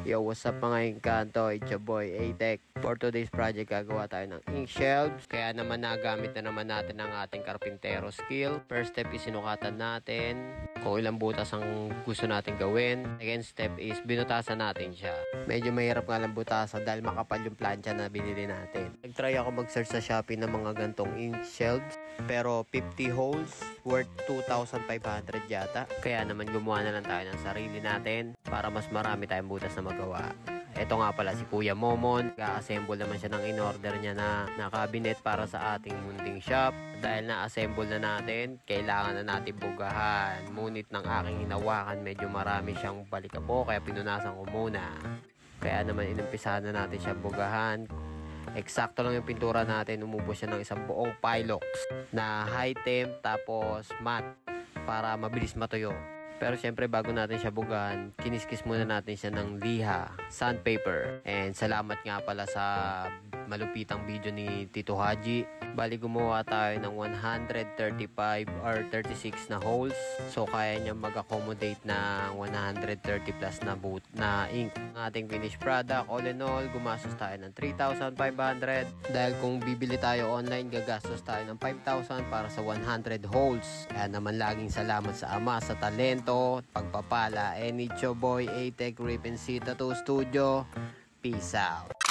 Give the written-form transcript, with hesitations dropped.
Yo, what's up mga Engkanto? It's your boy, A-Tech. For today's project, gagawa tayo ng ink shelves. Kaya naman nagamit na naman natin ang ating karpintero skill. First step is sinukatan natin kung ilang butas ang gusto natin gawin. Second step is binutasan natin siya. Medyo mahirap nga lang butasan dahil makapal yung plancha na binili natin. Nag-try ako mag-search sa Shopee ng mga gantong ink shelves. Pero 50 holes worth 2,500 yata. Kaya naman gumawa na lang tayo ng sarili natin para mas marami tayong butas na magawa. Ito nga pala si Kuya Momon. Nag-assemble naman siya ng in-order niya na cabinet para sa ating munting shop. Dahil na-assemble na natin, kailangan na natin bugahan. Ngunit ng aking hinawakan, medyo marami siyang balikapo kaya pinunasan ko muna. Kaya naman inumpisahan na natin siya bugahan. Eksakto lang yung pintura natin. Umubos siya ng isang buong Pilox na high temp tapos matte para mabilis matuyo. Pero syempre bago natin siya bugahan, kiniskis muna natin siya ng liha, sandpaper. And salamat nga pala sa malupitang video ni Tito Haji. Bali gumawa tayo ng 135 or 36 na holes. So kaya niya mag-accommodate na 130 plus na ink. Ang ating finished product, all in all, gumastos tayo ng 3,500. Dahil kung bibili tayo online, gagastos tayo ng 5,000 para sa 100 holes. Kaya naman laging salamat sa Ama sa talento at pagpapala. And it's your boy, A-Tech Rip and C Tattoo Studio. Peace out.